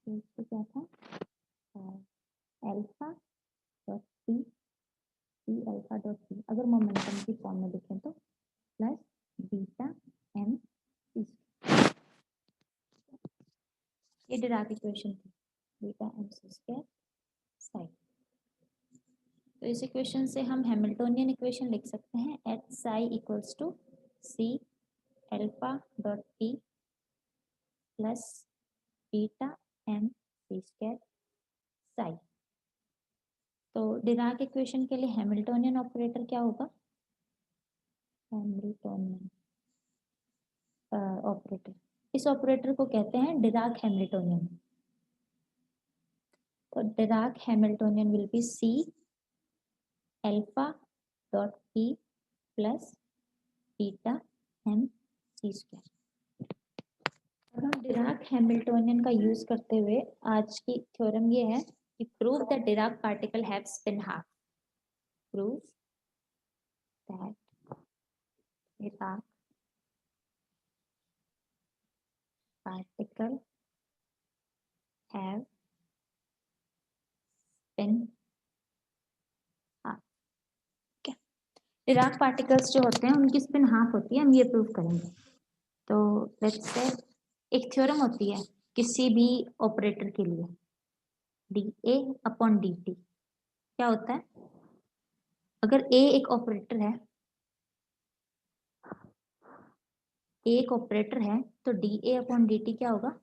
तो इसको क्या था, alpha dot T, T alpha dot T, अगर मोमेंटम की फॉर्म में लिखें तो प्लस बीटा एम सी, ये डिराक इक्वेशन थी, beta M C square psi. तो इस इक्वेशन से हम हैमिल्टोनियन इक्वेशन लिख सकते हैं, H psi equals to C alpha dot T plus beta M C square psi. तो डिराक इक्वेशन के लिए हैमिल्टोनियन ऑपरेटर क्या होगा, हैमिल्टोनियन ऑपरेटर, इस ऑपरेटर को कहते हैं डिराक हैमिल्टोनियन। तो Dirac Hamiltonian will be C alpha dot T plus beta M C square. अब हम डिराक हैमिल्टोनियन का यूज करते हुए आज की थ्योरम ये है कि prove that Dirac particle have spin half, prove that Dirac particle have spin half. Dirac particles जो होते हैं उनकी स्पिन हाफ होती है, हम ये प्रूव करेंगे। तो लेट्स से एक थ्योरम होती है किसी भी ऑपरेटर के लिए, D A upon D T क्या होता है, अगर ए एक ऑपरेटर है, एक ऑपरेटर है तो D A upon D T क्या होगा,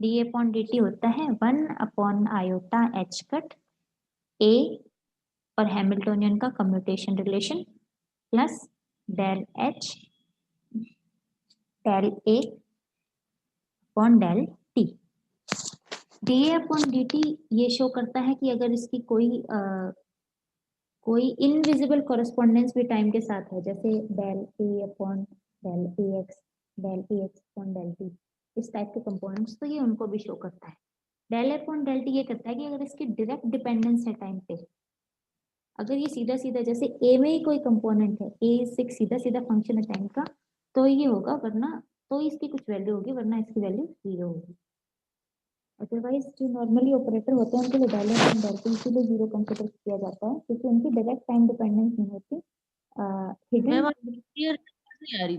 D A upon D T होता है 1 upon iota H cut A और हैमिल्टोनियन का commutation relation plus del H del A upon del T. D A upon D T ये show करता है कि अगर इसकी कोई इनविजिबल कॉरेस्पॉन्डेंस भी टाइम के साथ है, जैसे del A upon del A x, del A x upon del T, इस टाइप के कंपोनेंट्स, तो ये उनको भी शो करता है। डेल ए अपॉन डेल टी ये कहता है कि अगर इसकी डायरेक्ट डिपेंडेंस है टाइम पे, अगर ये सीधा सीधा जैसे ए में ही कोई कंपोनेंट है, ए से सीधा सीधा फंक्शन है टाइम का, तो ये होगा, वरना तो इसकी कुछ वैल्यू होगी, वरना इसकी वैल्यू 0 होगी। अदरवाइज जो नॉर्मली ऑपरेटर होते हैं उनके लिए डेल एंड डेल टी इसीलिए 0 कंसिडर किया जाता है क्योंकि उनकी डायरेक्ट टाइम डिपेंडेंस नहीं होती। मैम क्लियर नहीं आ रही,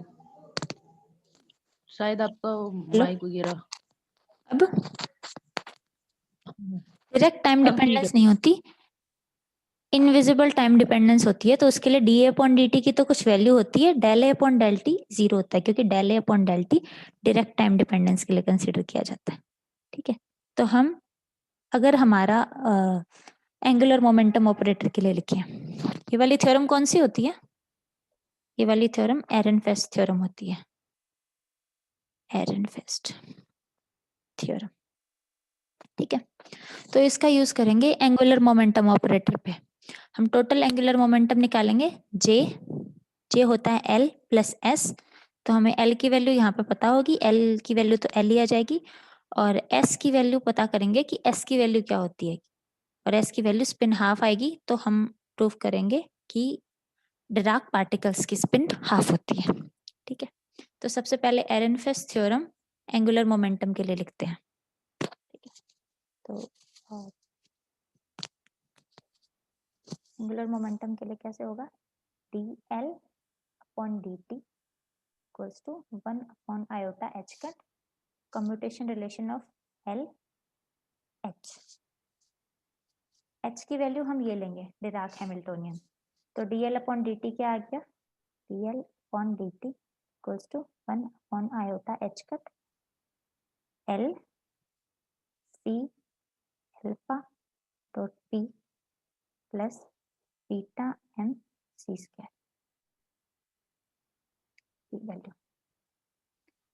शायद आपका माइक वगैरह। अब डायरेक्ट टाइम डिपेंडेंस नहीं होती, इनविजिबल टाइम डिपेंडेंस होती है, तो उसके लिए D A upon D T की तो कुछ वैल्यू होती है, डेल ए अपॉन डेल टी 0 होता है क्योंकि डेल ए अपॉन डेल टी डायरेक्ट टाइम डिपेंडेंस के लिए कंसिडर किया जाता है। ठीक है, तो हम अगर हमारा एंगुलर मोमेंटम ऑपरेटर के लिए लिखें, ये वाली थ्योरम कौन सी होती है, ये वाली थ्योरम एरनफेस्ट थ्योरम होती है, एरनफेस्ट थ्योरम। ठीक है, तो इसका यूज करेंगे एंगुलर मोमेंटम ऑपरेटर पे। हम टोटल एंगुलर मोमेंटम निकालेंगे, जे जे होता है एल प्लस एस, तो हमें एल की वैल्यू यहाँ पे पता होगी, एल की वैल्यू तो एल ही आ जाएगी, और एस की वैल्यू पता करेंगे कि एस की वैल्यू क्या होती है, और एस की वैल्यू स्पिन हाफ आएगी, तो हम प्रूव करेंगे कि डिराक पार्टिकल्स की स्पिन हाफ होती है। ठीक है, तो सबसे पहले एरनफेस्ट थ्योरम एंगुलर मोमेंटम के लिए लिखते हैं। ठीक है, तो एंगुलर मोमेंटम के लिए कैसे होगा, D L upon D T equals to 1 upon iota H cut, commutation relation of L H. H की वैल्यू हम ये लेंगे डिराक हैमिल्टोनियन, तो D L upon D T क्या आ गया, D L upon D T equals to 1 upon iota H cut L C alpha dot P plus beta M C square की value.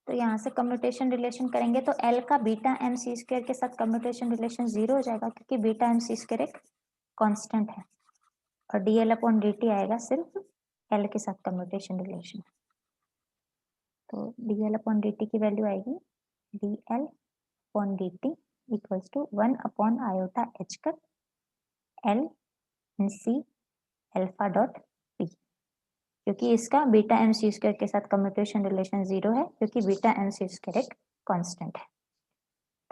तो यहाँ से कम्यूटेशन रिलेशन करेंगे तो एल का बीटा एम सी स्क्वायर के साथ कम्यूटेशन रिलेशन 0 हो जाएगा क्योंकि बीटा एम सी स्क्वायर एक कांस्टेंट है, और D L upon D T आएगा सिर्फ एल के साथ कम्यूटेशन रिलेशन। तो D L upon D T की वैल्यू आएगी D L upon D T equals to 1 upon iota H cut L N C alpha dot P, क्योंकि इसका beta M C square के साथ कम्यूटेशन रिलेशन 0 है क्योंकि beta M C square एक constant है।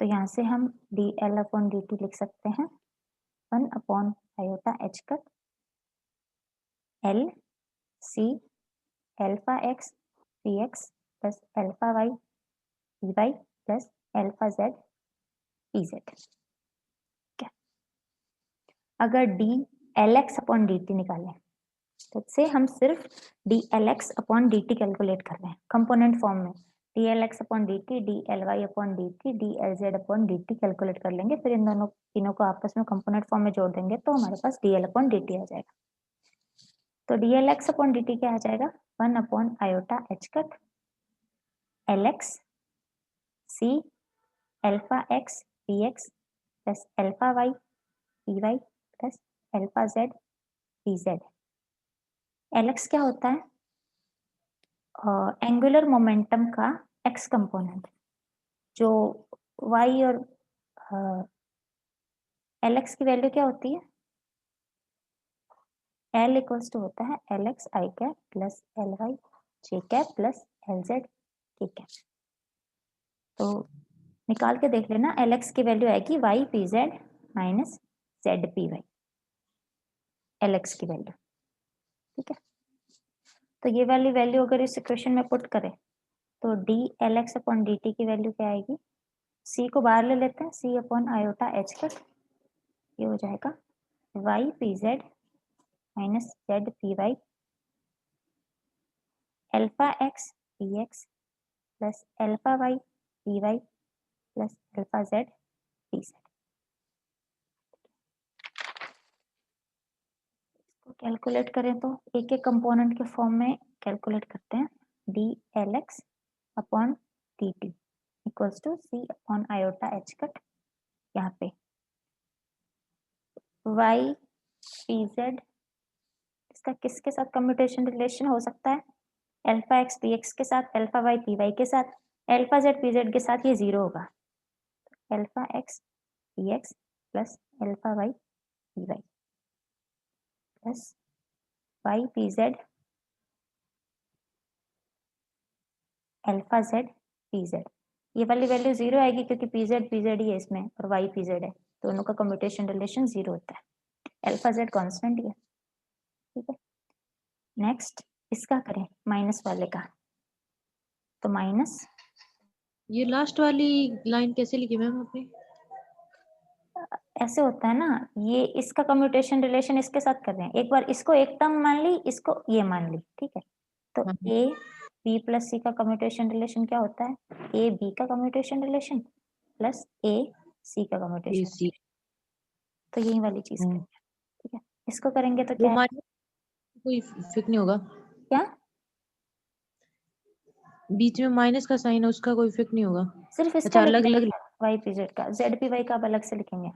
तो यहाँ से हम dl अपॉन dt लिख सकते हैं 1 upon iota h cut l c alpha x px plus alpha y py plus alpha z pz। अगर dlx अपॉन dt निकालें तो से हम सिर्फ dlx अपॉन dt कैलकुलेट कर रहे हैं कंपोनेंट फॉर्म में। dlx upon dt, dly upon dt, dlz upon dt calculate कर लेंगे, फिर इन दोनों तीनों को आपस में कंपोनेंट फॉर्म में जोड़ देंगे तो हमारे पास dl अपॉन dt आ जाएगा। तो dlx अपॉन dt क्या आ जाएगा 1 upon iota h cut lx c alpha x px plus alpha y py plus alpha z pz। lx क्या होता है? एंगुलर मोमेंटम का x कंपोनेंट, जो y और lx की वैल्यू क्या होती है? l इक्वल्स टू होता है lx i cap plus ly j cap plus lz k cap. तो निकाल के देख लेना, lx की वैल्यू आएगी y pz minus z py, lx की वैल्यू। ठीक है, तो ये वाली वैल्यू अगर इस इक्वेशन में पुट करें तो dlx अपॉन dt की वैल्यू क्या आएगी? c को बाहर ले लेते हैं, c upon iota h cut, ये हो जाएगा y pz minus z py alpha x px plus alpha y py plus alpha z pz। इसको कैलकुलेट करें तो एक एक कंपोनेंट के फॉर्म में कैलकुलेट करते हैं। dlx upon dt equals to c upon iota h cut, यहाँ पे y pz, इसका किसके साथ कम्यूटेशन रिलेशन हो सकता है? अल्फा एक्स पी एक्स के साथ, अल्फा वाई पी वाई के साथ, अल्फा जेड पी जेड के साथ ये जीरो होगा। Alpha X P X plus alpha Y P Y plus Y P Z alpha Z P Z. ये वाली वैल्यू जीरो आएगी क्योंकि पी जेड ही है इसमें और वाई पी जेड है, दोनों का कम्यूटेशन रिलेशन जीरो होता है। अल्फा जेड कॉन्स्टेंट ही है। ठीक है, नेक्स्ट इसका करें माइनस वाले का, तो माइनस ये लास्ट वाली लाइन कैसे लिखी मैम आपने? ऐसे होता है ना, ये इसका कम्यूटेशन रिलेशन इसके साथ कर रहे हैं, एक बार इसको एक टर्म मान ली, इसको ये मान ली। ठीक है, तो हाँ, ए बी प्लस सी का कम्यूटेशन रिलेशन क्या होता है? ए बी का कम्यूटेशन रिलेशन प्लस ए सी का कम्यूटेशन AC। रिलेशन। तो यही वाली चीज करेंगे। ठीक है, इसको करेंगे तो वो क्या है? माइनस कोई फिक नहीं होगा? क्या? बीच में माइनस का साइन है, उसका कोई इफेक्ट नहीं होगा? सिर्फ इसका अच्छा, लिख अलग अलग। देंगे, वाई पी जेड का, जेड पी वाई का अब अलग से लिखेंगे।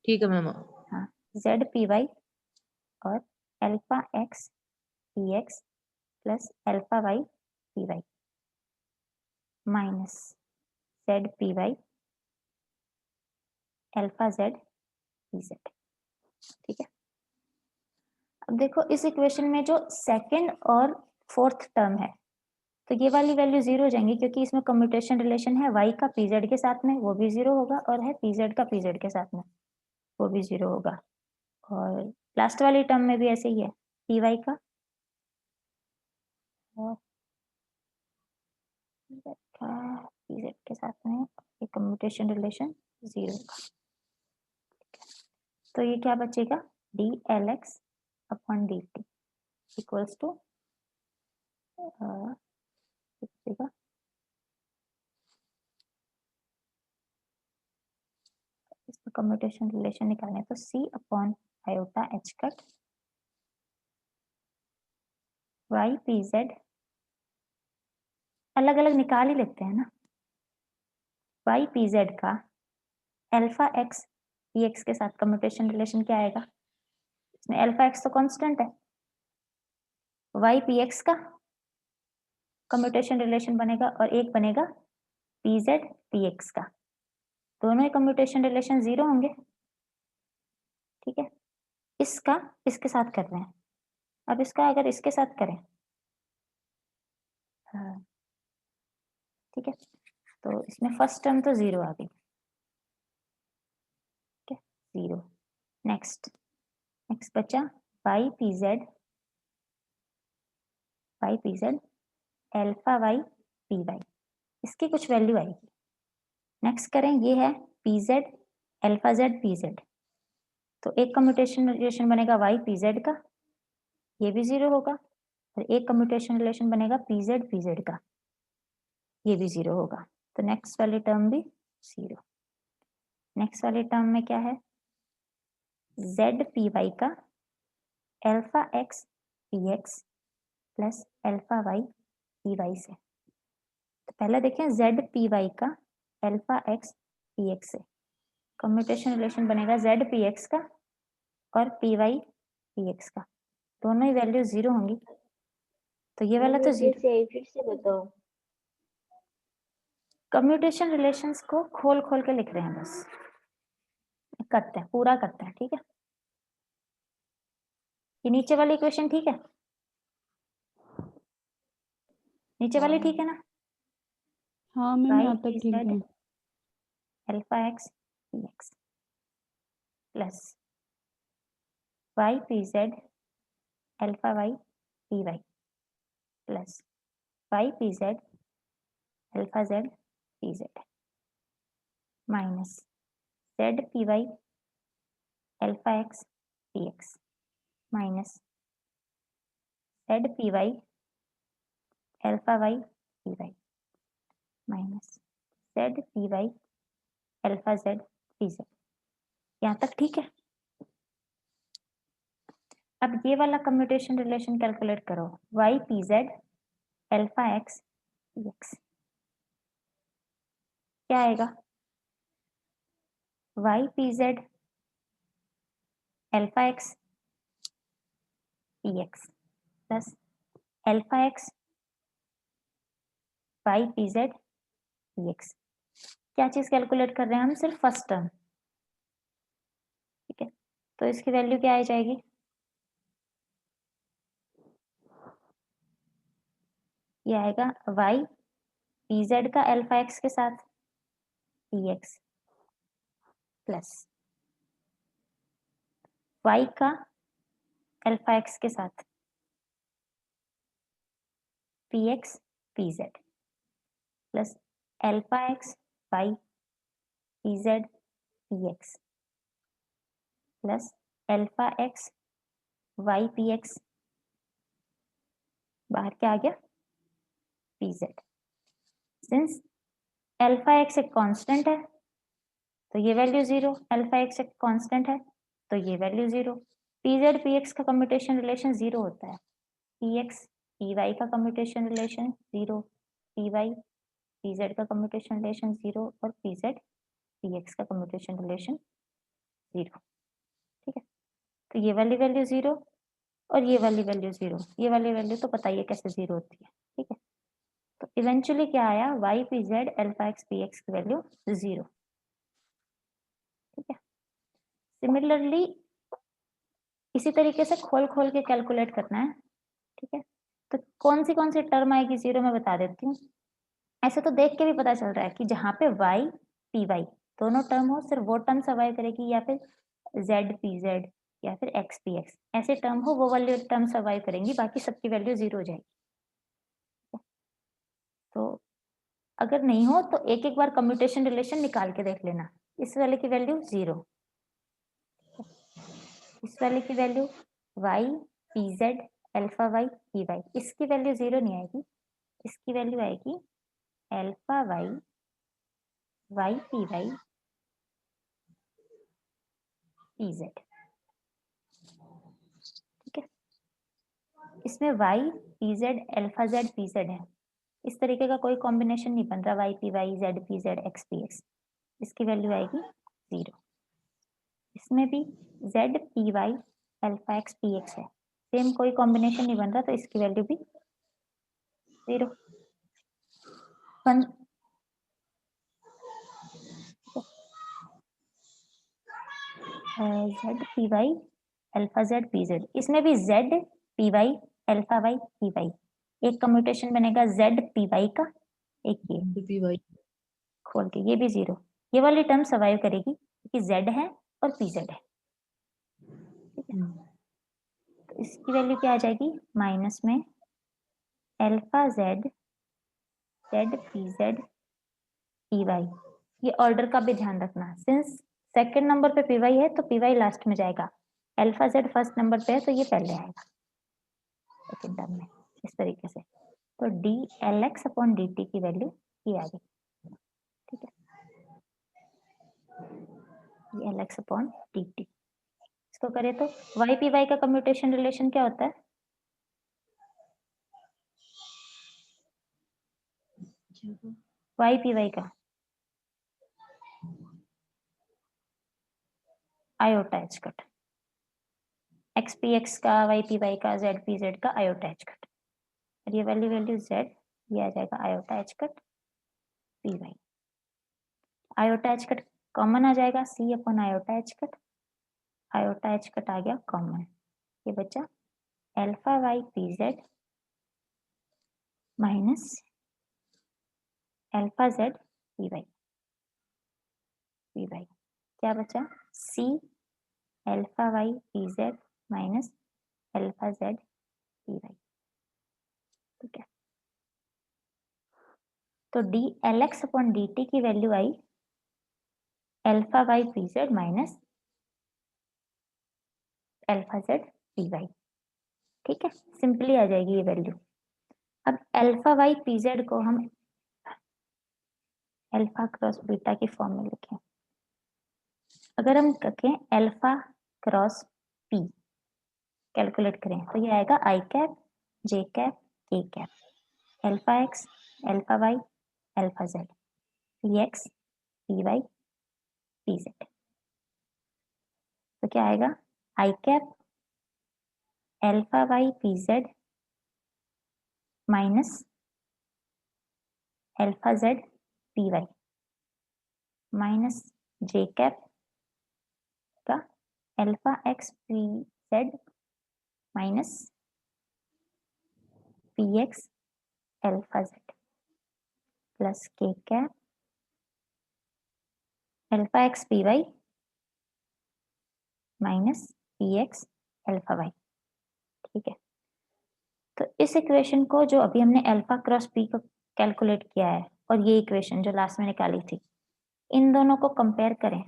ठीक है मैम। हाँ, जेड पी वाई और alpha X P X plus alpha Y P Y minus Z P Y alpha Z P Z. ठीक है, अब देखो इस इक्वेशन में जो सेकंड और फोर्थ टर्म है, तो ये वाली वैल्यू जीरो हो जाएंगी क्योंकि इसमें कम्यूटेशन रिलेशन है y का pz के साथ में, वो भी जीरो होगा, और है pz का pz के साथ में, वो भी जीरो होगा। और लास्ट वाली टर्म में भी ऐसे ही है, py का और pz का pz के साथ में, ये कम्यूटेशन रिलेशन जीरो होगा। तो ये क्या बचेगा? dlx upon dt equals to बचेगा, इसका कम्यूटेशन रिलेशन निकालने तो c upon iota h cut y pz, अलग अलग निकाल ही लेते हैं ना। y pz का अल्फा x px के साथ कम्यूटेशन रिलेशन क्या आएगा? इसमें अल्फा x तो कांस्टेंट है, y px का कम्यूटेशन रिलेशन बनेगा और एक बनेगा pz px का, दोनों ही कम्यूटेशन रिलेशन जीरो होंगे। ठीक है, इसका इसके साथ कर रहे हैं, अब इसका अगर इसके साथ करें, हाँ, ठीक है, तो इसमें फर्स्ट टर्म तो 0 आ गई, 0। नेक्स्ट बचा Y P Z alpha Y P Y, इसकी कुछ वैल्यू आएगी। नेक्स्ट करें, ये है P Z alpha Z P Z, तो एक कम्यूटेशन रिलेशन बनेगा वाई पी जेड का, ये भी 0 होगा, और एक कम्यूटेशन रिलेशन बनेगा पी जेड का, ये भी 0 होगा। तो नेक्स्ट वाली टर्म भी 0। नेक्स्ट वाली टर्म में क्या है, जेड पी वाई का alpha X P X plus alpha Y P Y से। तो पहले देखें जेड पी वाई का अल्फा एक्स पी एक्स से, कम्यूटेशन रिलेशन बनेगा जेड पी एक्स का और पी वाई पी एक्स का, दोनों ही वैल्यू 0 होंगी, तो ये वाला तो 0। फिर से बताओ। कम्यूटेशन रिलेशंस को खोल खोल के लिख रहे हैं, बस करते हैं, पूरा करते हैं, ठीक है। ये नीचे वाली इक्वेशन ठीक है, नीचे वाली ठीक है ना? हाँ मैम, यहाँ तक ठीक है। Alpha X P X plus Y P Z alpha Y P Y plus Y P Z alpha Z P Z minus Z P Y alpha X P X minus Z P Y alpha Y P Y minus Z P Y alpha Z P Z. यहाँ तक ठीक है। अब ये वाला commutation relation calculate करो, Y P Z alpha X P X, क्या आएगा, Y P Z alpha X P X plus alpha X Y P Z P X. क्या चीज कैलकुलेट कर रहे हैं हम, सिर्फ फर्स्ट टर्म, ठीक है। तो इसकी वैल्यू क्या आ जाएगी, ये आएगा वाई पी जेड का अल्फा एक्स के साथ पी एक्स प्लस वाई का अल्फा एक्स के साथ P X P Z plus alpha X Y P Z P X plus alpha X Y P X, बाहर क्या आ गया, P Z. Since alpha X एक कांस्टेंट है तो ये वैल्यू 0, अल्फा एक्स एक कांस्टेंट है तो ये value 0। P Z P X का कम्यूटेशन रिलेशन 0 होता है, पी एक्स पी वाई का commutation relation 0, P Y P Z का कम्यूटेशन रिलेशन 0 और पी जेड पी एक्स का कम्यूटेशन रिलेशन 0, ठीक है। तो ये वाली वैल्यू 0 और ये वाली वैल्यू 0, ये वाली वैल्यू तो पता ही है कैसे 0 होती है, ठीक है। तो इवेंचुअली क्या आया, Y P Z alpha X P X की वैल्यू 0, ठीक है। सिमिलरली इसी तरीके से खोल खोल के कैलकुलेट करना है, ठीक है। तो कौन सी टर्म आएगी 0 मैं बता देती हूँ। ऐसे तो देख के भी पता चल रहा है कि जहाँ पे वाई पी वाई दोनों टर्म हो, सिर्फ वो टर्म सर्वाइव करेगी, या फिर जेड पी जेड या फिर एक्स पी एक्स ऐसे टर्म हो, वो वाली टर्म सर्वाइव करेंगी, बाकी सबकी वैल्यू 0 हो जाएगी। तो अगर नहीं हो तो एक एक बार कम्यूटेशन रिलेशन निकाल के देख लेना, इस वाले की वैल्यू 0, इस वाले की value Y P Z alpha Y P Y, इसकी वैल्यू 0 नहीं आएगी, इसकी वैल्यू आएगी alpha Y Y P Y P Z, ठीक है। इसमें Y P Z alpha Z P Z है, इस तरीके का कोई कॉम्बिनेशन नहीं बन रहा, Y P Y Z P Z X P X, इसकी वैल्यू आएगी 0। इसमें भी Z P Y alpha X P X है, सेम कोई कॉम्बिनेशन नहीं बन रहा, तो इसकी वैल्यू भी 0। Z P Y alpha Z P Z, इसमें भी Z P Y alpha Y P Y, एक कम्यूटेशन बनेगा जेड पी वाई का, एक ये पी वाई खोल के, ये भी 0, ये वाली टर्म सर्वाइव करेगी क्योंकि z है और pz है, ठीक है। तो इसकी वैल्यू क्या आ जाएगी, माइनस में अल्फा z pz py। ये ऑर्डर का भी ध्यान रखना, सिंस सेकंड नंबर पे py है तो py लास्ट में जाएगा, अल्फा z फर्स्ट नंबर पे है तो ये पहले आएगा सेकंड टर्म में, इस तरीके से। तो dlx अपॉन dt की वैल्यू ये आ गई, ठीक है, dlx अपॉन dt। इसको करें तो y py का कम्यूटेशन रिलेशन क्या होता है, y py का iota H cut, X P X का, वाई पी वाई का, जेड पी जेड का आयोटा एच कट, और ये वाली वैल्यू जेड, ये आ जाएगा iota H cut P Y. Iota H cut common आ जाएगा, C upon iota H cut, iota H cut आ गया कॉमन, ये बचा alpha Y P Z minus alpha Z P Y, क्या बचा, C alpha Y P Z minus alpha Z P Y, ठीक है। तो D L X upon D T की value I alpha Y P Z minus alpha Z P Y, ठीक है, simply आ जाएगी ये वैल्यू। अब अल्फा वाई पी जेड को हम अल्फा क्रॉस बीटा की फॉर्म में लिखें, अगर हम रखें अल्फा क्रॉस पी कैलकुलेट करें तो ये आएगा I cap J cap K cap, alpha X alpha Y alpha Z, P X P Y P Z. तो क्या आएगा, I cap alpha Y P Z minus alpha Z P Y minus J cap का alpha X P Z minus P X alpha Z plus K cap alpha X P Y minus P X alpha Y, ठीक है। तो इस equation को जो अभी हमने alpha cross P को कैलकुलेट किया है और ये इक्वेशन जो लास्ट में निकाली थी, इन दोनों को कंपेयर करें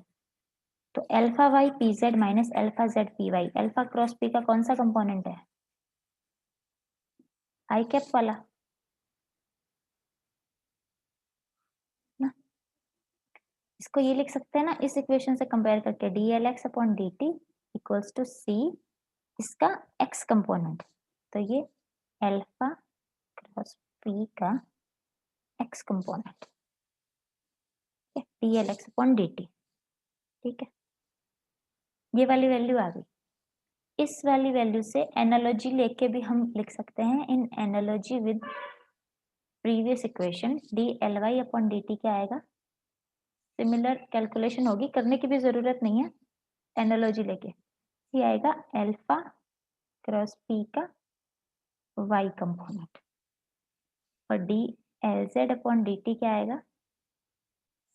तो alpha Y P Z minus alpha Z P Y alpha cross P का कौन सा कंपोनेंट है, आई कैप वाला ना। इसको ये लिख सकते हैं ना इस इक्वेशन से कंपेयर करके, D L X upon D T equals to C इसका एक्स कंपोनेंट, तो ये अल्फा क्रॉस पी का X component, D L X upon D T, ठीक है। ये वाली वैल्यू आ गई, इस वाली वैल्यू से एनालॉजी लेके भी हम लिख सकते हैं, in analogy with previous equation D L Y upon D T क्या आएगा, सिमिलर कैलकुलेशन होगी, करने की भी जरूरत नहीं है, एनालॉजी लेके ये आएगा अल्फा क्रॉस पी का वाई कंपोनेंट, और D L Z upon D T क्या आएगा,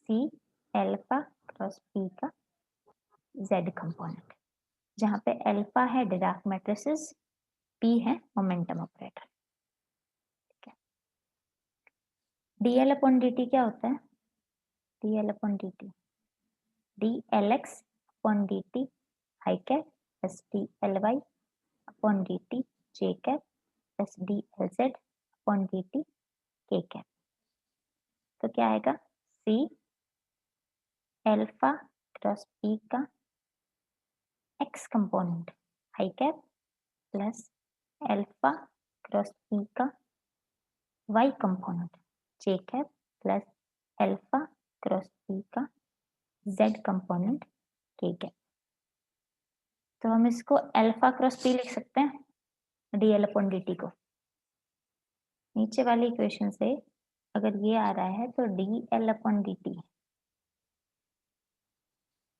सी अल्फा क्रॉस पी का जेड कंपोनेंट, जहां पे अल्फा है डिराक मैट्रिसेस, पी है मोमेंटम ऑपरेटर, ठीक है। डीएल अपॉन डी टी क्या होता है, DL upon D T D L X upon D T I cap plus D L Y upon D T J cap plus D L Z upon D T K cap. तो क्या आएगा, C alpha cross P का X component I cap plus alpha cross P का Y component J cap plus alpha cross P का Z component K cap. तो हम इसको alpha cross P लिख सकते हैं डीएल अपॉन डी टी को, नीचे वाली इक्वेशन से अगर ये आ रहा है तो D L upon D T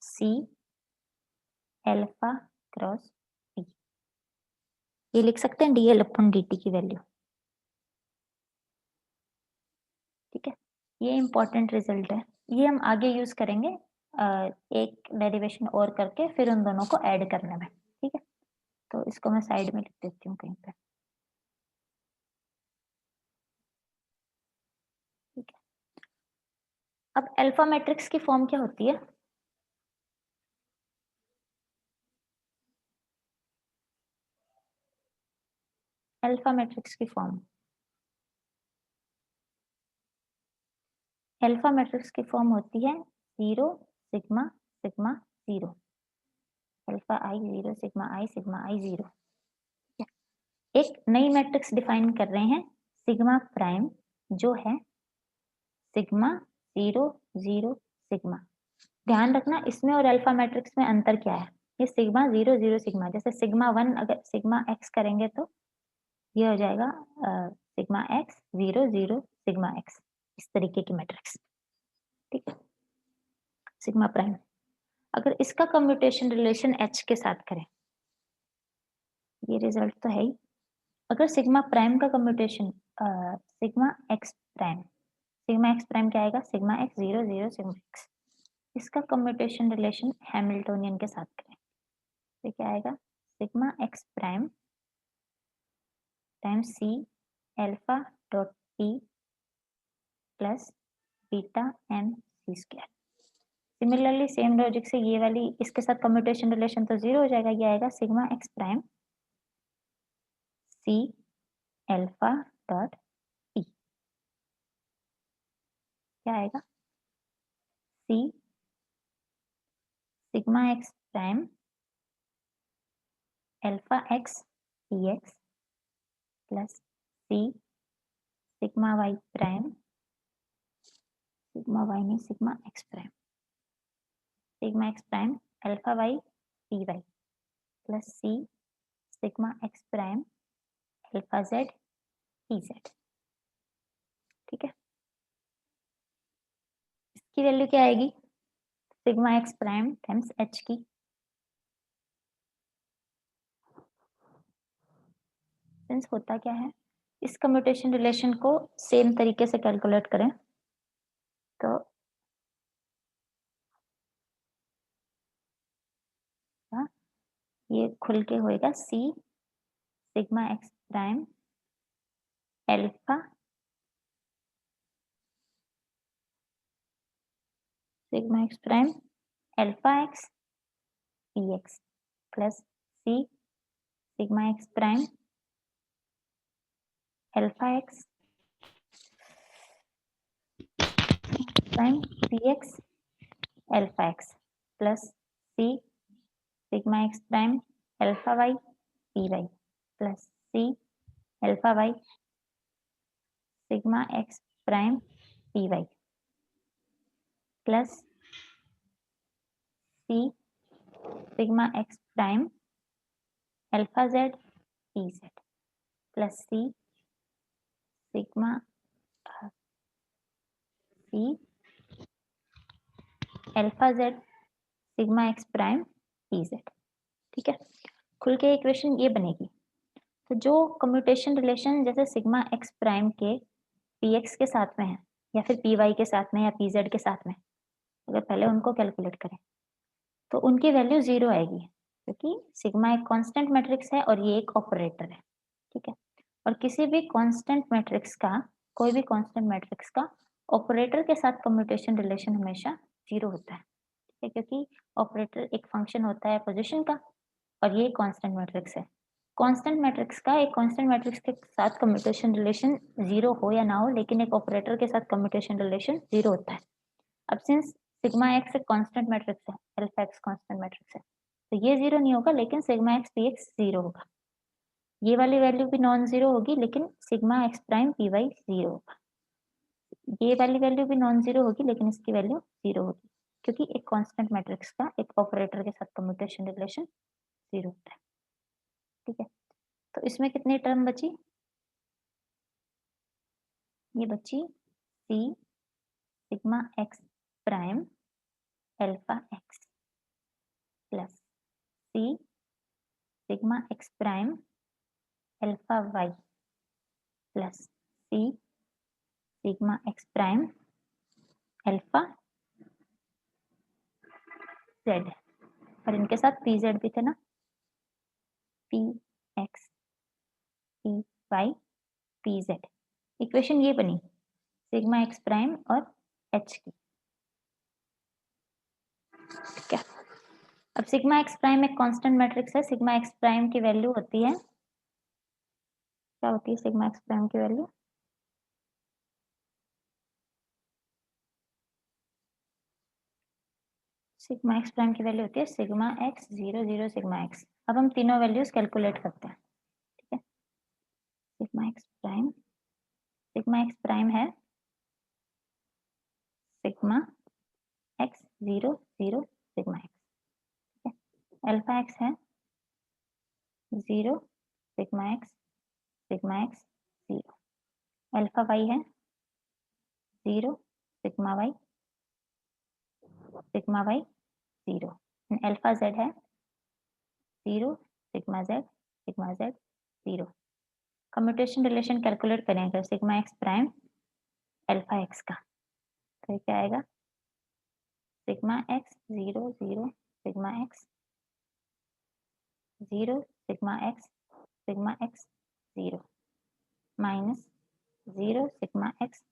C alpha cross P, ये लिख सकते हैं डीएल अपॉन डी टी की वैल्यू, ठीक है। ये इंपॉर्टेंट रिजल्ट है। ये हम आगे यूज करेंगे एक डेरिवेशन और करके फिर उन दोनों को ऐड करने में, ठीक है। तो इसको मैं साइड में लिख देती हूँ कहीं पे, ठीक है। अब अल्फा मैट्रिक्स की फॉर्म क्या होती है? अल्फा मैट्रिक्स की फॉर्म, अल्फा मैट्रिक्स की फॉर्म होती है 0 सिग्मा सिग्मा 0, अल्फा आई 0 सिग्मा आई 0। एक नई मैट्रिक्स डिफाइन कर रहे हैं सिग्मा प्राइम, जो है सिग्मा 0 0 सिग्मा। ध्यान रखना इसमें और अल्फा मैट्रिक्स में अंतर क्या है। ये सिग्मा 0 0 सिग्मा, जैसे सिग्मा 1 अगर सिग्मा एक्स करेंगे तो ये हो जाएगा सिग्मा एक्स 0 0 सिग्मा एक्स, इस तरीके की मैट्रिक्स, ठीक है। सिग्मा प्राइम, अगर इसका कम्यूटेशन रिलेशन एच के साथ करें, ये रिजल्ट तो है ही। अगर सिग्मा प्राइम का कम्यूटेशन सिग्मा एक्स प्राइम क्या आएगा? सिग्मा एक्स 0 0 सिग्मा एक्स, इसका कम्यूटेशन रिलेशन हैमिल्टोनियन के साथ करें तो क्या आएगा? Sigma X prime times C alpha dot T plus beta M C square. Similarly same logic से ये वाली इसके साथ कम्यूटेशन रिलेशन तो 0 हो जाएगा, ये आएगा sigma X prime C alpha dot T, क्या आएगा? C sigma X prime alpha X D X plus C sigma Y prime, sigma Y नहीं sigma X prime, sigma X prime alpha Y T Y plus C sigma X prime alpha Z T Z, ठीक है। इसकी value क्या आएगी? Sigma X prime times H की, since होता क्या है, इस कम्यूटेशन रिलेशन को सेम तरीके से कैलकुलेट करें तो ये खुल के होएगा C sigma X prime alpha sigma X prime alpha X P X plus C sigma X prime alpha X prime P X alpha X plus C sigma X prime alpha Y P Y plus C alpha Y sigma X prime P Y plus C sigma X prime alpha Z P Z plus C sigma C alpha Z sigma X prime P Z, ठीक है। खुल के equation ये बनेगी। तो जो commutation relation जैसे sigma X prime के पी एक्स के साथ में है या फिर पी वाई के साथ में या पी जेड के साथ में, अगर पहले उनको कैलकुलेट करें तो उनकी वैल्यू 0 आएगी, क्योंकि सिग्मा एक कांस्टेंट मैट्रिक्स है और ये एक ऑपरेटर है, ठीक है। और किसी भी कांस्टेंट मैट्रिक्स का, कोई भी कांस्टेंट मैट्रिक्स का ऑपरेटर के साथ कम्यूटेशन रिलेशन हमेशा 0 होता है, ठीक है, क्योंकि ऑपरेटर एक फंक्शन होता है पोजीशन का और ये कांस्टेंट मैट्रिक्स है। कांस्टेंट मैट्रिक्स का एक कांस्टेंट मैट्रिक्स के साथ कम्यूटेशन रिलेशन 0 हो या ना हो, लेकिन एक ऑपरेटर के साथ कम्यूटेशन रिलेशन 0 होता है। अब सिंस सिग्मा एक्स एक कांस्टेंट मैट्रिक्स है, अल्फा एक्स कांस्टेंट मैट्रिक्स है, तो ये 0 नहीं होगा, लेकिन सिग्मा एक्स पी एक्स 0 होगा। ये वाली वैल्यू भी नॉन जीरो होगी, लेकिन sigma X prime P Y 0 होगा। ये वाली वैल्यू भी नॉन जीरो होगी, लेकिन इसकी वैल्यू 0 होगी, क्योंकि एक कांस्टेंट मैट्रिक्स का एक ऑपरेटर के साथ कम्यूटेशन रिलेशन 0 होता है, ठीक है। तो इसमें कितनी टर्म बची? ये बची C sigma X prime alpha X plus C sigma X prime alpha Y plus C sigma X prime alpha Z, और इनके साथ पी जेड भी थे ना, P X P Y P Z. Equation ये बनी सिग्मा एक्स प्राइम और H की। ठीक है, अब सिग्मा एक्स प्राइम एक कांस्टेंट मैट्रिक्स है। सिग्मा एक्स प्राइम की वैल्यू होती है, क्या होती है सिग्मा एक्स प्राइम की वैल्यू? सिग्मा एक्स प्राइम की वैल्यू होती है सिग्मा एक्स 0 0 सिग्मा एक्स। अब हम तीनों वैल्यूज कैलकुलेट करते हैं। ठीक है, सिग्मा एक्स प्राइम है सिग्मा एक्स 0 0 सिग्मा एक्स। ठीक है, अल्फा एक्स है 0 सिग्मा एक्स 0। अल्फा वाई है 0 सिग्मा वाई 0। अल्फा जेड है 0 sigma Z 0। Commutation relation calculate करें अगर sigma X prime alpha x का, तो क्या आएगा? Sigma X 0 0 sigma X 0 sigma X 0 minus 0 sigma X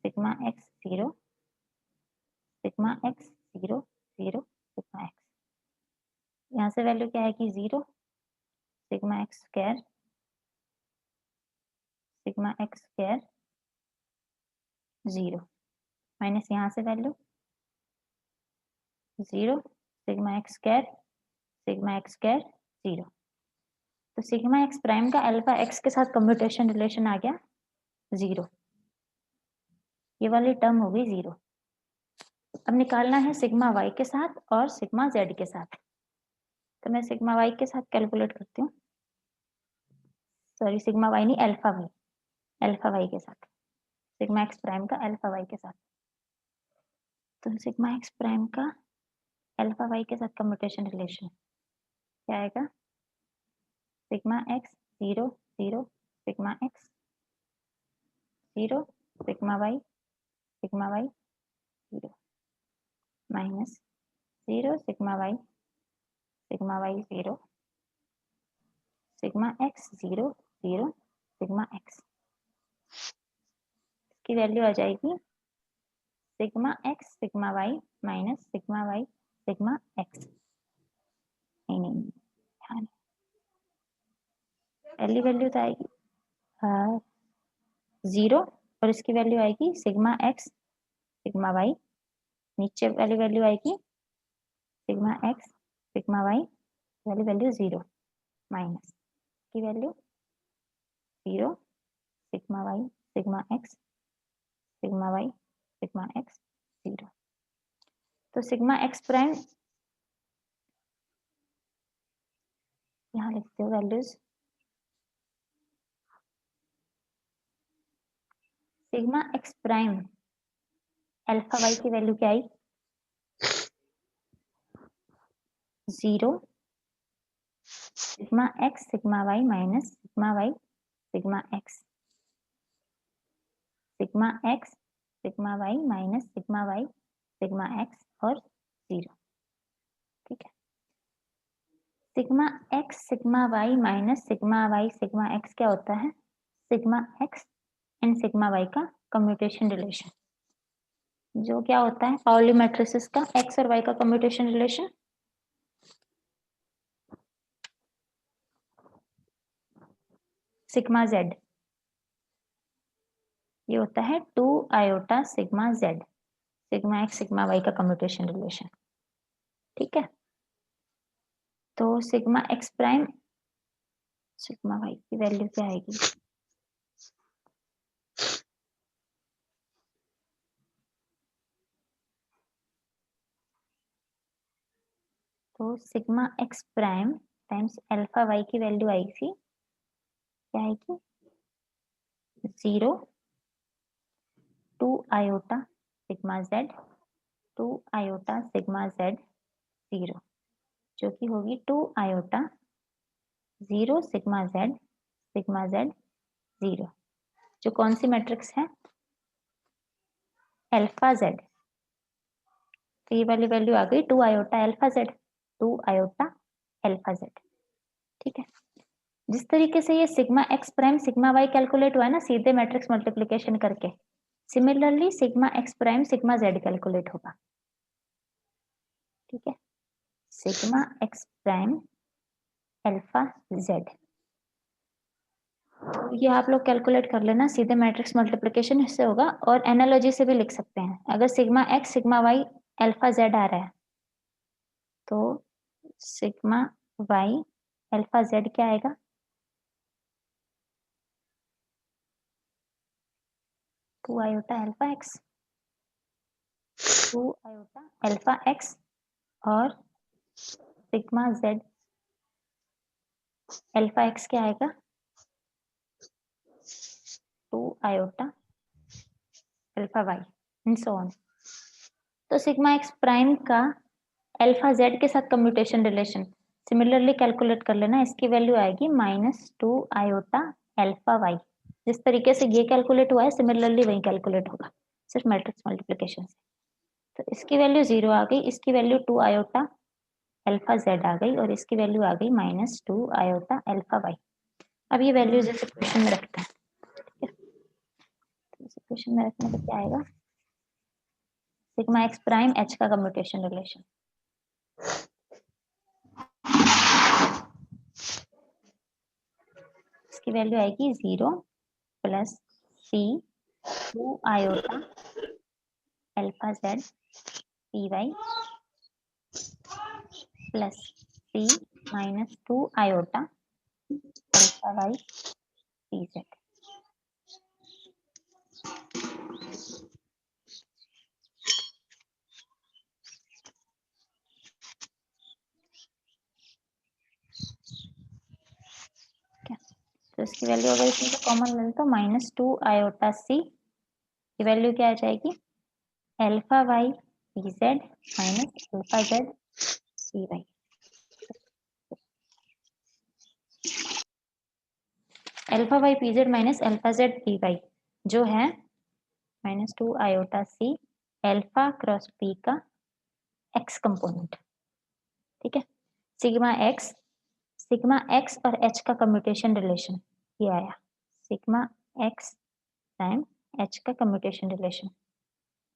0 sigma X 0 0 sigma x. यहाँ से वैल्यू क्या आएगी? 0 सिग्मा एक्स स्क्वायर 0 माइनस यहाँ से वैल्यू 0 सिग्मा एक्स स्क्वायर 0। तो सिग्मा एक्स प्राइम का अल्फा एक्स के साथ कम्यूटेशन रिलेशन आ गया 0, ये वाली टर्म हो गई 0। अब निकालना है सिग्मा वाई के साथ और सिग्मा जेड के साथ, तो मैं सिग्मा वाई के साथ कैलकुलेट करती हूँ, सॉरी सिग्मा वाई नहीं अल्फा वाई के साथ, सिग्मा एक्स प्राइम का अल्फा वाई के साथ। तो सिग्मा एक्स प्राइम का अल्फा वाई के साथ कम्यूटेशन रिलेशन क्या आएगा? Sigma X 0 0 sigma X 0 sigma Y 0 minus 0 sigma Y 0 sigma X 0 0 sigma X की वैल्यू आ जाएगी sigma X sigma Y minus sigma Y sigma X. नहीं पहली वैल्यू तो आएगी 0 और इसकी वैल्यू आएगी सिग्मा एक्स सिग्मा वाई, नीचे वाली वैल्यू आएगी सिग्मा एक्स सिग्मा वाई वाली वैल्यू 0 माइनस की value 0 sigma Y sigma X sigma Y sigma X 0। तो सिग्मा एक्स प्राइम यहाँ लिखते हो values, sigma X prime alpha Y की वैल्यू क्या आई? 0 sigma X sigma Y minus sigma Y sigma X, sigma X sigma Y minus sigma Y sigma X और 0। ठीक है, sigma X sigma Y minus sigma Y sigma X क्या होता है? Sigma X and sigma Y का commutation relation, जो क्या होता है पाउली मैट्रिसेस का एक्स और वाई का कम्यूटेशन रिलेशन। सिग्मा जेड ये होता है 2 iota sigma Z, sigma X sigma Y का कम्यूटेशन रिलेशन। ठीक है, तो sigma X prime sigma Y की वैल्यू क्या आएगी? तो sigma X prime times alpha Y की वैल्यू आई थी, क्या आएगी? 0 2 iota sigma Z 2 iota sigma Z 0, जो कि होगी 2 आयोटा 0 सिग्मा जेड 0, जो कौन सी मैट्रिक्स है? Alpha Z. तो ये वाली वैल्यू आ गई 2 iota alpha Z, 2 iota alpha Z. ठीक है, जिस तरीके से ये sigma X prime sigma Y calculate हुआ है ना सीधे मैट्रिक्स मल्टीप्लिकेशन करके, similarly sigma X prime sigma Z calculate होगा। ठीक है, sigma X prime alpha Z, तो ये आप लोग कैलकुलेट कर लेना, सीधे मैट्रिक्स मल्टीप्लिकेशन इससे होगा, और एनालॉजी से भी लिख सकते हैं। अगर sigma X sigma Y alpha Z आ रहा है तो सिग्मा वाई अल्फा जेड क्या आएगा, two iota alpha X, two iota alpha X, और सिग्मा जेड अल्फा एक्स क्या आएगा, two iota alpha Y and so on. तो सिग्मा एक्स प्राइम का अल्फा जेड के साथ कम्यूटेशन रिलेशन सिमिलरली कैलकुलेट कर लेना, इसकी वैल्यू आएगी -2 आयोटा अल्फा वाई। जिस तरीके से ये कैलकुलेट हुआ है सिमिलरली वही कैलकुलेट होगा, सिर्फ मैट्रिक्स मल्टीप्लिकेशन से। तो इसकी वैल्यू 0 आ गई, इसकी वैल्यू 2 आयोटा अल्फा जेड आ गई, और इसकी वैल्यू आ गई -2 आयोटा अल्फा वाई। अब ये वैल्यू जैसे क्वेश्चन में रखता है, क्वेश्चन में रखने पर क्या आएगा, सिग्मा एक्स प्राइम एच का कम्यूटेशन रिलेशन, इसकी वैल्यू आएगी 0 plus C 2 iota alpha Z P Y plus C -2 iota alpha Y P Z. तो इसकी वैल्यू अगर इसमें से कॉमन ले तो -2 आयोटा सी की वैल्यू क्या आ जाएगी, alpha Y P Z minus alpha Z P Y. Alpha Y P Z minus alpha Z P Y जो है -2 iota C alpha cross P का एक्स कंपोनेंट। ठीक है, सिग्मा एक्स और एच का कम्यूटेशन रिलेशन ये आया, सिग्मा एक्स टाइम एच का कम्यूटेशन रिलेशन।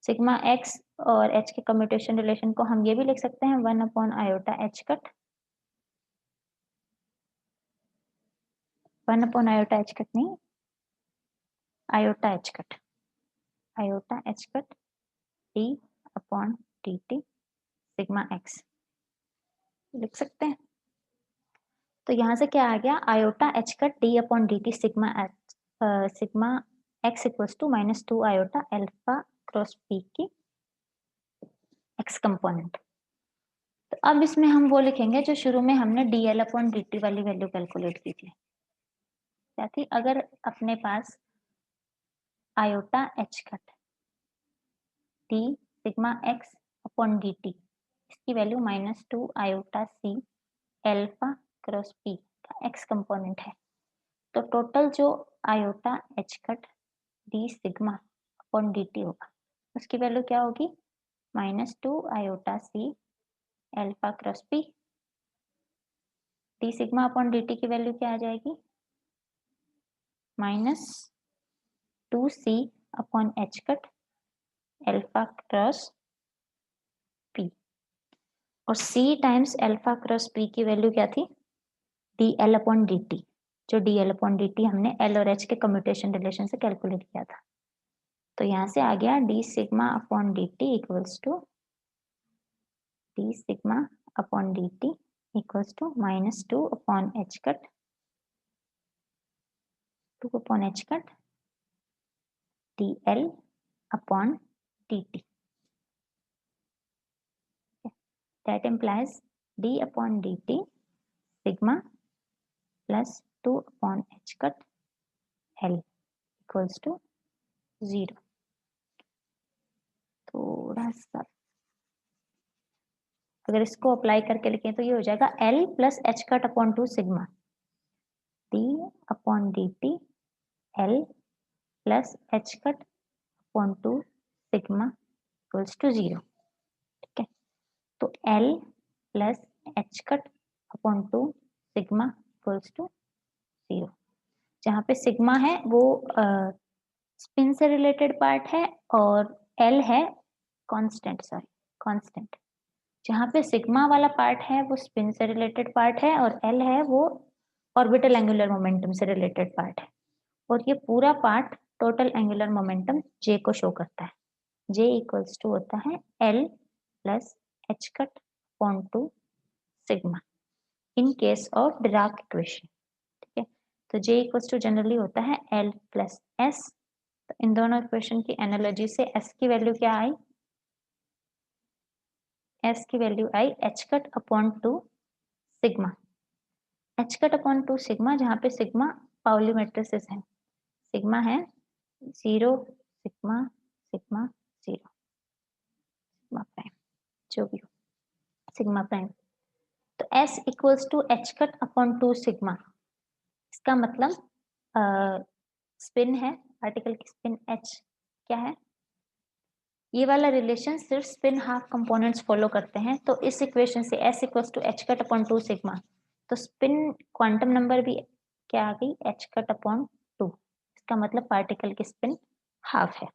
सिग्मा एक्स और एच के कम्यूटेशन रिलेशन को हम ये भी लिख सकते हैं 1 upon iota H cut, 1 upon iota H cut नहीं, iota H cut, iota H cut D upon D T sigma X लिख सकते हैं। तो यहाँ से क्या आ गया, iota H cut D upon D T sigma X equals to -2 iota alpha cross P की एक्स कंपोनेंट। तो अब इसमें हम वो लिखेंगे जो शुरू में हमने D L upon D T वाली वैल्यू कैलकुलेट की थी। क्या थी, अगर अपने पास iota H cut D sigma X upon D T, इसकी value -2 iota C alpha cross P का एक्स कंपोनेंट है, तो टोटल जो iota H cut D sigma upon D T होगा उसकी वैल्यू क्या होगी, -2 iota C alpha cross P, D sigma upon D T की वैल्यू क्या आ जाएगी, -2 C upon H cut alpha cross P, और C times alpha cross P की वैल्यू क्या थी, D L upon D T, जो D L upon D T हमने एल और एच के कम्यूटेशन रिलेशन से कैलकुलेट किया था। तो यहाँ से आ गया D sigma upon D T equals to D sigma upon D T equals to -2 upon H cut 2 upon H cut D L upon D T. That implies d upon dt sigma plus 2 upon h cut L equals to 0। थोड़ा सा अगर इसको apply करके लिखें तो ये हो जाएगा L plus h cut upon 2 sigma d upon D t L plus h cut upon 2 sigma equals to 0। ठीक है, तो L plus h cut upon 2 sigma equals to 0, जहाँ पे सिग्मा है वो स्पिन से रिलेटेड पार्ट है और L है कांस्टेंट। जहाँ पे सिग्मा वाला पार्ट है वो स्पिन से रिलेटेड पार्ट है और L है वो ऑर्बिटल एंगुलर मोमेंटम से रिलेटेड पार्ट है, और ये पूरा part total angular momentum J को शो करता है। J इक्वल्स टू होता है L plus h cut upon 2 sigma in case of Dirac equation. ठीक है, तो J इक्वल्स टू जनरली होता है L प्लस S। तो इन दोनों इक्वेशन की एनालॉजी से S की वैल्यू क्या आई? S की value I H cut upon 2 sigma. H cut upon 2 sigma, जहाँ पे सिग्मा पाउली मैट्रिसेस है, सिग्मा है 0 सिग्मा सिग्मा 0 सिग्मा प्राइम, जो भी हो सिग्मा प्राइम। तो S equals to H cut upon 2 sigma, इसका मतलब स्पिन है, पार्टिकल की स्पिन H क्या है, ये वाला रिलेशन सिर्फ स्पिन हाफ कंपोनेंट्स फॉलो करते हैं। तो इस इक्वेशन से S equals to H cut upon 2 sigma, तो स्पिन क्वांटम नंबर भी क्या आ गई, एच कट अपॉन 2, इसका मतलब पार्टिकल की स्पिन हाफ है।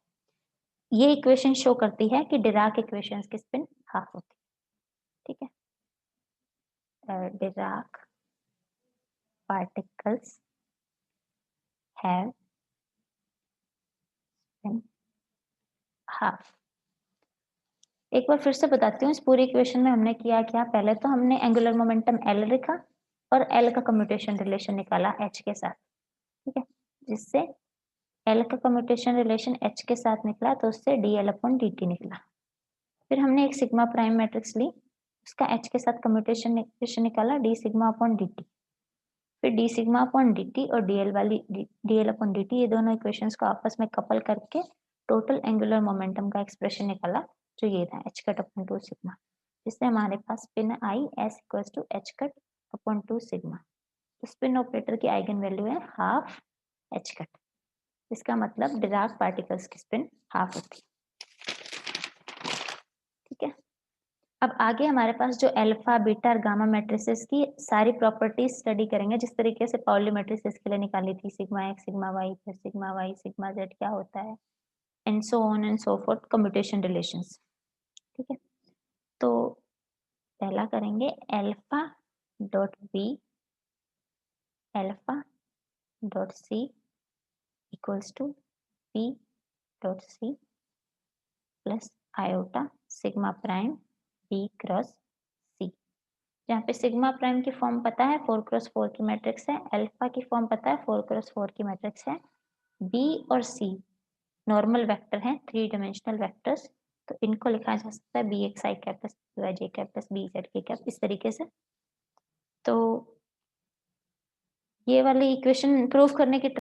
ये इक्वेशन शो करती है कि डिराक इक्वेशंस की स्पिन हाफ होती है। ठीक है, Dirac particles have spin half. एक बार फिर से बताती हूँ, इस पूरी इक्वेशन में हमने किया क्या, पहले तो हमने एंगुलर मोमेंटम L लिखा और L का कम्यूटेशन रिलेशन निकाला H के साथ। ठीक है, जिससे L का कम्यूटेशन रिलेशन H के साथ निकला तो उससे dl अपॉन dt निकला। फिर हमने एक सिग्मा प्राइम मैट्रिक्स ली, उसका H के साथ कम्यूटेशन रिलेशन निकाला d सिग्मा अपॉन dt। फिर d सिग्मा अपॉन dt और dl अपॉन dt, ये दोनों इक्वेशंस को आपस में कपल करके टोटल एंगुलर मोमेंटम का एक्सप्रेशन निकाला, जो ये था एच कट अपॉन 2 सिग्मा, जिससे हमारे पास spin I S equals to H cut upon 2 sigma. तो स्पिन ऑपरेटर की आइगन वैल्यू है हाफ एच कट, इसका मतलब डिराक पार्टिकल्स की स्पिन हाफ होती है। ठीक है, अब आगे हमारे पास जो अल्फा बीटा और गामा मैट्रिसेस की सारी प्रॉपर्टीज स्टडी करेंगे, जिस तरीके से पाउली मैट्रिसेस के लिए निकाली थी, सिग्मा एक्स सिग्मा वाई फिर सिग्मा वाई सिग्मा जेड क्या होता है, and so on and so forth commutation relations. ठीक है, तो पहला करेंगे alpha dot B alpha dot C equals to P dot C plus iota sigma prime B cross C, जहाँ पे सिग्मा प्राइम की फॉर्म पता है 4x4 की मैट्रिक्स है, अल्फा की फॉर्म पता है 4x4 की मैट्रिक्स है, बी और सी नॉर्मल वेक्टर हैं, 3 डायमेंशनल वेक्टर्स, तो इनको लिखा जा सकता है बी एक्स आई कैप प्लस बी वाई जे कैप प्लस बी जेड के कैप, इस तरीके से। तो ये वाली इक्वेशन प्रूफ करने की